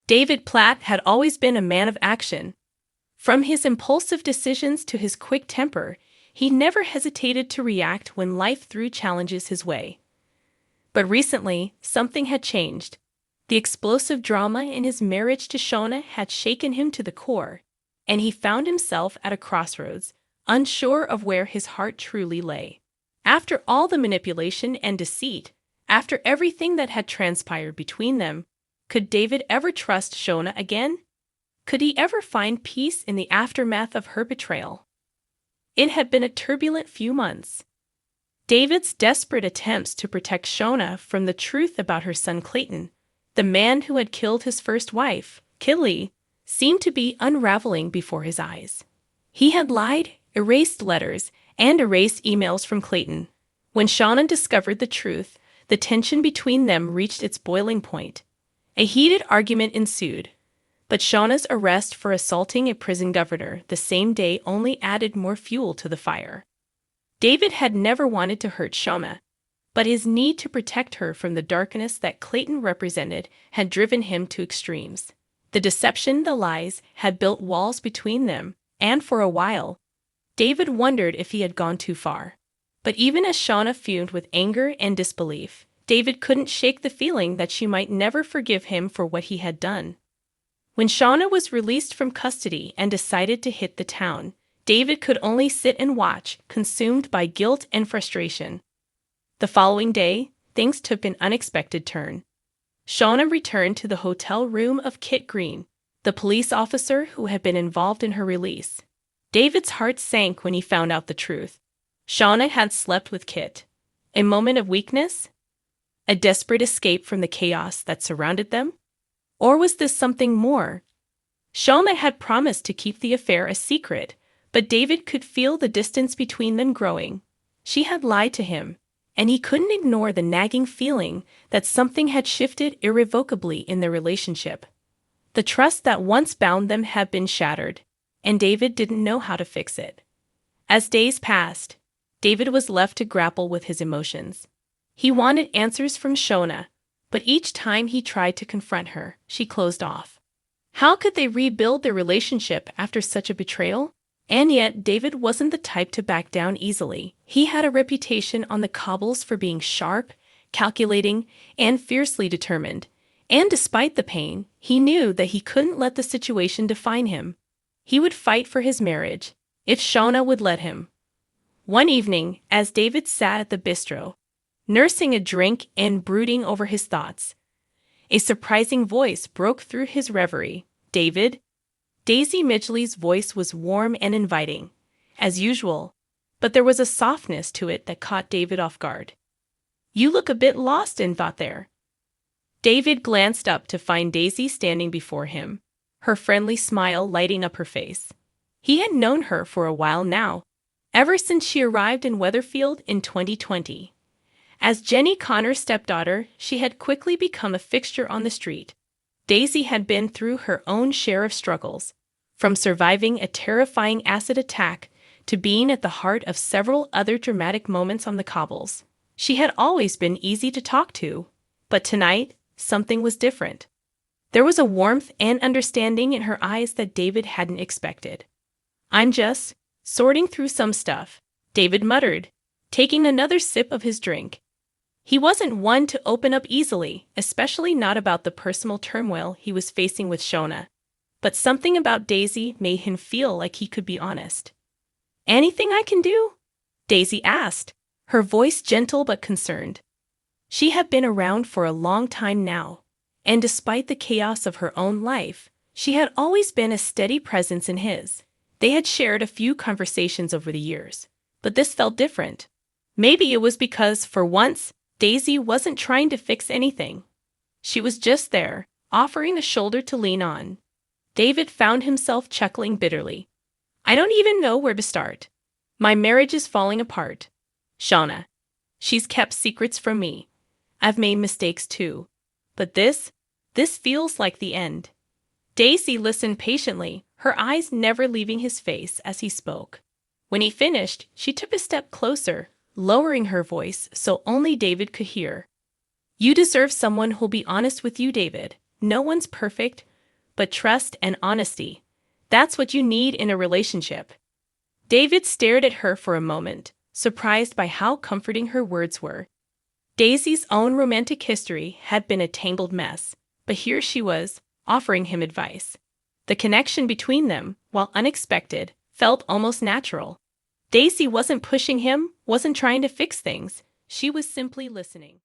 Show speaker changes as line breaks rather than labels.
David Platt had always been a man of action. From his impulsive decisions to his quick temper, he never hesitated to react when life threw challenges his way. But recently, something had changed. The explosive drama in his marriage to Shona had shaken him to the core, and he found himself at a crossroads, unsure of where his heart truly lay. After all the manipulation and deceit, after everything that had transpired between them, could David ever trust Shona again? Could he ever find peace in the aftermath of her betrayal? It had been a turbulent few months. David's desperate attempts to protect Shona from the truth about her son Clayton, the man who had killed his first wife, Killy, seemed to be unraveling before his eyes. He had lied, erased letters, and erased emails from Clayton. When Shona discovered the truth, the tension between them reached its boiling point. A heated argument ensued, but Shona's arrest for assaulting a prison governor the same day only added more fuel to the fire. David had never wanted to hurt Shona, but his need to protect her from the darkness that Clayton represented had driven him to extremes. The deception, the lies, had built walls between them, and for a while, David wondered if he had gone too far. But even as Shona fumed with anger and disbelief, David couldn't shake the feeling that she might never forgive him for what he had done. When Shona was released from custody and decided to hit the town, David could only sit and watch, consumed by guilt and frustration. The following day, things took an unexpected turn. Shona returned to the hotel room of Kit Green, the police officer who had been involved in her release. David's heart sank when he found out the truth. Shona had slept with Kit. A moment of weakness? A desperate escape from the chaos that surrounded them? Or was this something more? Shona had promised to keep the affair a secret, but David could feel the distance between them growing. She had lied to him, and he couldn't ignore the nagging feeling that something had shifted irrevocably in their relationship. The trust that once bound them had been shattered, and David didn't know how to fix it. As days passed, David was left to grapple with his emotions. He wanted answers from Shona, but each time he tried to confront her, she closed off. How could they rebuild their relationship after such a betrayal? And yet, David wasn't the type to back down easily. He had a reputation on the cobbles for being sharp, calculating, and fiercely determined. And despite the pain, he knew that he couldn't let the situation define him. He would fight for his marriage, if Shona would let him. One evening, as David sat at the bistro, nursing a drink and brooding over his thoughts, a surprising voice broke through his reverie. "David?" Daisy Midgley's voice was warm and inviting, as usual, but there was a softness to it that caught David off guard. "You look a bit lost in thought there." David glanced up to find Daisy standing before him, her friendly smile lighting up her face. He had known her for a while now, ever since she arrived in Weatherfield in 2020. As Jenny Connor's stepdaughter, she had quickly become a fixture on the street. Daisy had been through her own share of struggles, from surviving a terrifying acid attack to being at the heart of several other dramatic moments on the cobbles. She had always been easy to talk to, but tonight, something was different. There was a warmth and understanding in her eyes that David hadn't expected. "I'm just sorting through some stuff," David muttered, taking another sip of his drink. He wasn't one to open up easily, especially not about the personal turmoil he was facing with Shona. But something about Daisy made him feel like he could be honest. "Anything I can do?" Daisy asked, her voice gentle but concerned. She had been around for a long time now, and despite the chaos of her own life, she had always been a steady presence in his. They had shared a few conversations over the years, but this felt different. Maybe it was because, for once, Daisy wasn't trying to fix anything. She was just there, offering a shoulder to lean on. David found himself chuckling bitterly. "I don't even know where to start. My marriage is falling apart. Shona. She's kept secrets from me. I've made mistakes too. But this feels like the end." Daisy listened patiently, her eyes never leaving his face as he spoke. When he finished, she took a step closer, lowering her voice so only David could hear. "You deserve someone who'll be honest with you, David. No one's perfect, but trust and honesty. That's what you need in a relationship. David stared at her for a moment, surprised by how comforting her words were. Daisy's own romantic history had been a tangled mess, but here she was, offering him advice. The connection between them, while unexpected, felt almost natural. Daisy wasn't pushing him, wasn't trying to fix things. She was simply listening.